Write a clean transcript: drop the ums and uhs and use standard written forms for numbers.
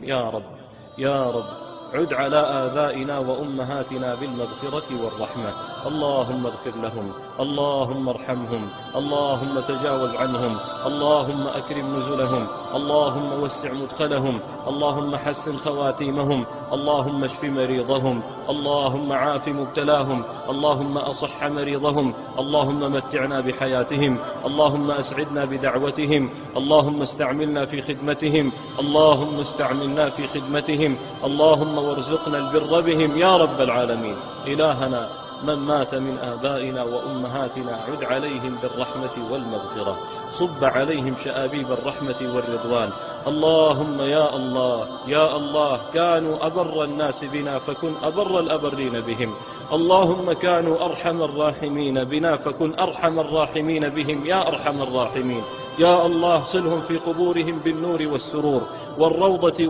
يا رب يا رب عد على آبائنا وأمهاتنا بالمغفرة والرحمة. اللهم اغفر لهم، اللهم ارحمهم، اللهم تجاوز عنهم، اللهم أكرم نزلهم، اللهم وسع مدخلهم، اللهم حسن خواتيمهم، اللهم اشف مريضهم، اللهم عاف مبتلاهم، اللهم أصح مريضهم، اللهم متعنا بحياتهم، اللهم أسعدنا بدعوتهم، اللهم استعملنا في خدمتهم، اللهم استعملنا في خدمتهم، اللهم وارزقنا البر بهم يا رب العالمين. إلهنا من مات من آبائنا وأمهاتنا عد عليهم بالرحمة والمغفرة، صب عليهم شآبيب الرحمة والرضوان. اللهم يا الله يا الله، كانوا أبر الناس بنا فكن أبر الأبرين بهم، اللهم كانوا أرحم الراحمين بنا فكن أرحم الراحمين بهم يا أرحم الراحمين. يا الله صلهم في قبورهم بالنور والسرور والروضة